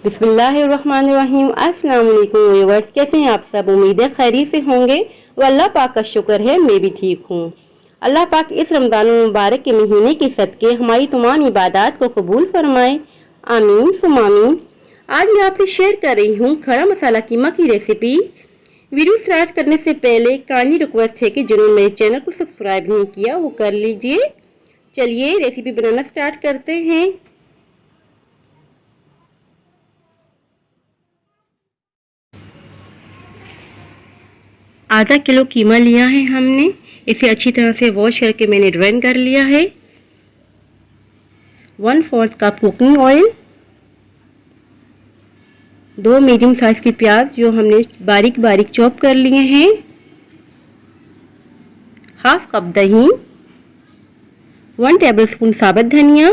बिस्मिल्लाहिर्रहमानिर्रहीम। अस्सलाम वालेकुम व्यूअर्स, कैसे हैं आप सब? उम्मीद है खैरियत से होंगे। और अल्लाह पाक का शुक्र है मैं भी ठीक हूँ। अल्लाह पाक इस रमज़ान मुबारक के महीने के सदके हमारी तमाम इबादत को कबूल फरमाए, आमीन सुम आमीन। आज मैं आपसे शेयर कर रही हूँ खड़ा मसाला कीमा की रेसिपी। वीडियो स्टार्ट करने से पहले काइंडली रिक्वेस्ट है कि जिन्होंने मेरे चैनल को सब्सक्राइब नहीं किया वो कर लीजिए। चलिए रेसिपी बनाना स्टार्ट करते हैं। आधा किलो कीमा लिया है हमने। इसे अच्छी तरह से वॉश करके मैंने ड्रेन कर लिया है। 1/4 cup cooking oil, 2 medium size की प्याज जो हमने बारीक बारीक चॉप कर लिए हैं, हाफ कप दही, 1 टेबलस्पून साबुत धनिया,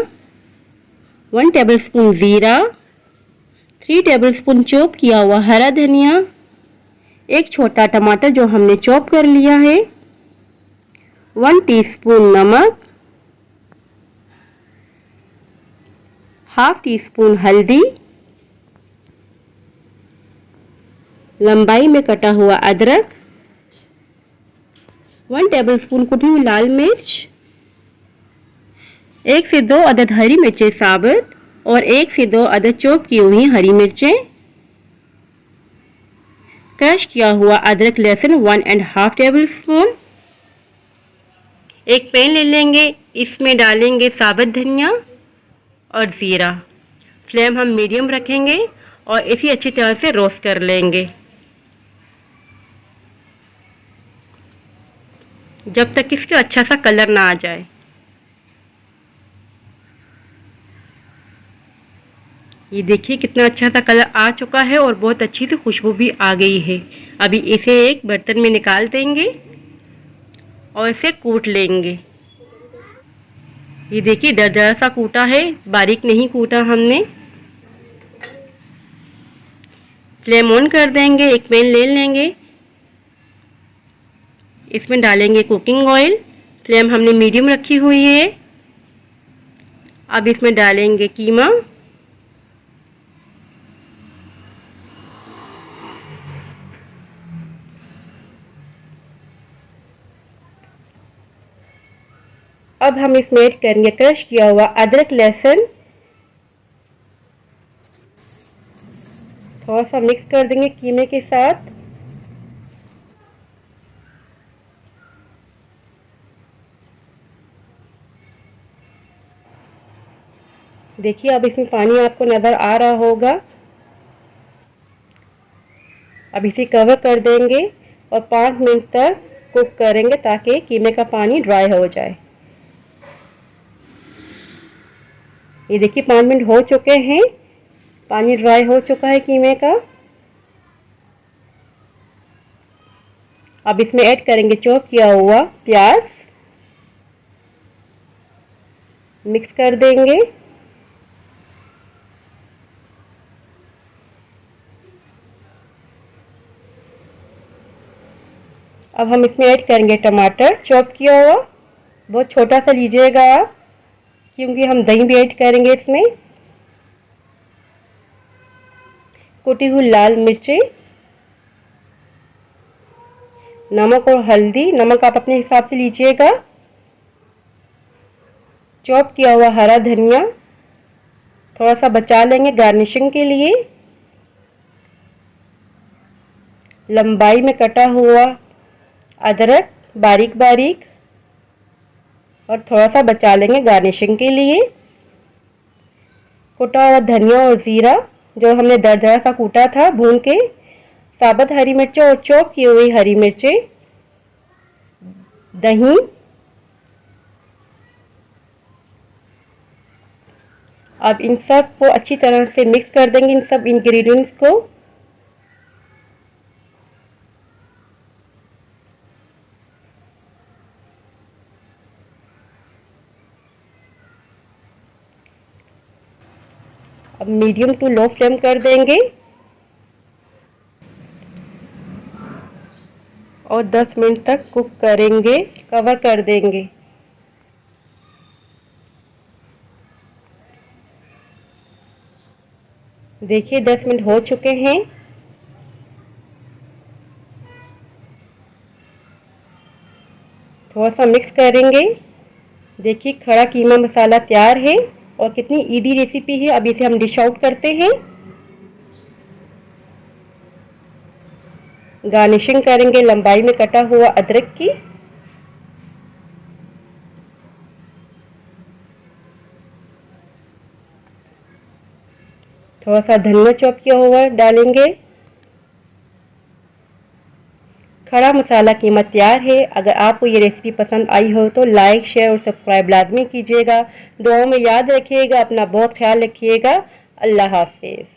1 टेबलस्पून ज़ीरा, 3 टेबलस्पून चॉप किया हुआ हरा धनिया, एक छोटा टमाटर जो हमने चॉप कर लिया है, 1 टीस्पून नमक, हाफ टी स्पून हल्दी, लंबाई में कटा हुआ अदरक, 1 टेबलस्पून कुटी हुई लाल मिर्च, 1 से 2 अदद हरी मिर्चें साबुत और 1 से 2 अदद चॉप की हुई हरी मिर्चें, क्रश किया हुआ अदरक लहसुन 1.5 टेबलस्पून। एक पैन ले लेंगे, इसमें डालेंगे साबुत धनिया और ज़ीरा। फ्लेम हम मीडियम रखेंगे और इसे अच्छी तरह से रोस्ट कर लेंगे जब तक इसका अच्छा सा कलर ना आ जाए। ये देखिए कितना अच्छा सा कलर आ चुका है और बहुत अच्छी सी खुशबू भी आ गई है। अभी इसे एक बर्तन में निकाल देंगे और इसे कूट लेंगे। ये देखिए दरदरा सा कूटा है, बारीक नहीं कूटा हमने। फ्लेम ऑन कर देंगे, एक पैन ले लेंगे, इसमें डालेंगे कुकिंग ऑयल। फ्लेम हमने मीडियम रखी हुई है। अब इसमें डालेंगे कीमा, अब हम इसमें ऐड करेंगे क्रश किया हुआ अदरक लहसुन, थोड़ा सा मिक्स कर देंगे कीमे के साथ। देखिए अब इसमें पानी आपको नज़र आ रहा होगा। अब इसे कवर कर देंगे और 5 मिनट तक कुक करेंगे ताकि कीमे का पानी ड्राई हो जाए। ये देखिए 5 मिनट हो चुके हैं, पानी ड्राई हो चुका है कीमे का। अब इसमें ऐड करेंगे चॉप किया हुआ प्याज, मिक्स कर देंगे। अब हम इसमें ऐड करेंगे टमाटर चॉप किया हुआ, बहुत छोटा सा लीजिएगा आप क्योंकि हम दही भी ऐड करेंगे इसमें। कुटी हुई लाल मिर्चें, नमक और हल्दी, नमक आप अपने हिसाब से लीजिएगा। चॉप किया हुआ हरा धनिया थोड़ा सा बचा लेंगे गार्निशिंग के लिए। लंबाई में कटा हुआ अदरक बारीक बारीक और थोड़ा सा बचा लेंगे गार्निशिंग के लिए। कुटा हुआ धनिया और ज़ीरा जो हमने दरदरा सा कूटा था भून के, साबुत हरी मिर्चें और चॉप की हुई हरी मिर्चें, दही, अब इन सब को अच्छी तरह से मिक्स कर देंगे, इन सब इंग्रेडिएंट्स को। अब मीडियम टू लो फ्लेम कर देंगे और 10 मिनट तक कुक करेंगे, कवर कर देंगे। देखिए 10 मिनट हो चुके हैं। थोड़ा सा मिक्स करेंगे। देखिए खड़ा कीमा मसाला तैयार है और कितनी इजी रेसिपी है। अब इसे हम डिश आउट करते हैं। गार्निशिंग करेंगे लंबाई में कटा हुआ अदरक की। थोड़ा सा धनिया चॉप किया हुआ डालेंगे। खड़ा मसाला कीमा तैयार है। अगर आपको ये रेसिपी पसंद आई हो तो लाइक शेयर और सब्सक्राइब लाजमी कीजिएगा। दुआओं में याद रखिएगा। अपना बहुत ख्याल रखिएगा। अल्लाह हाफिज़।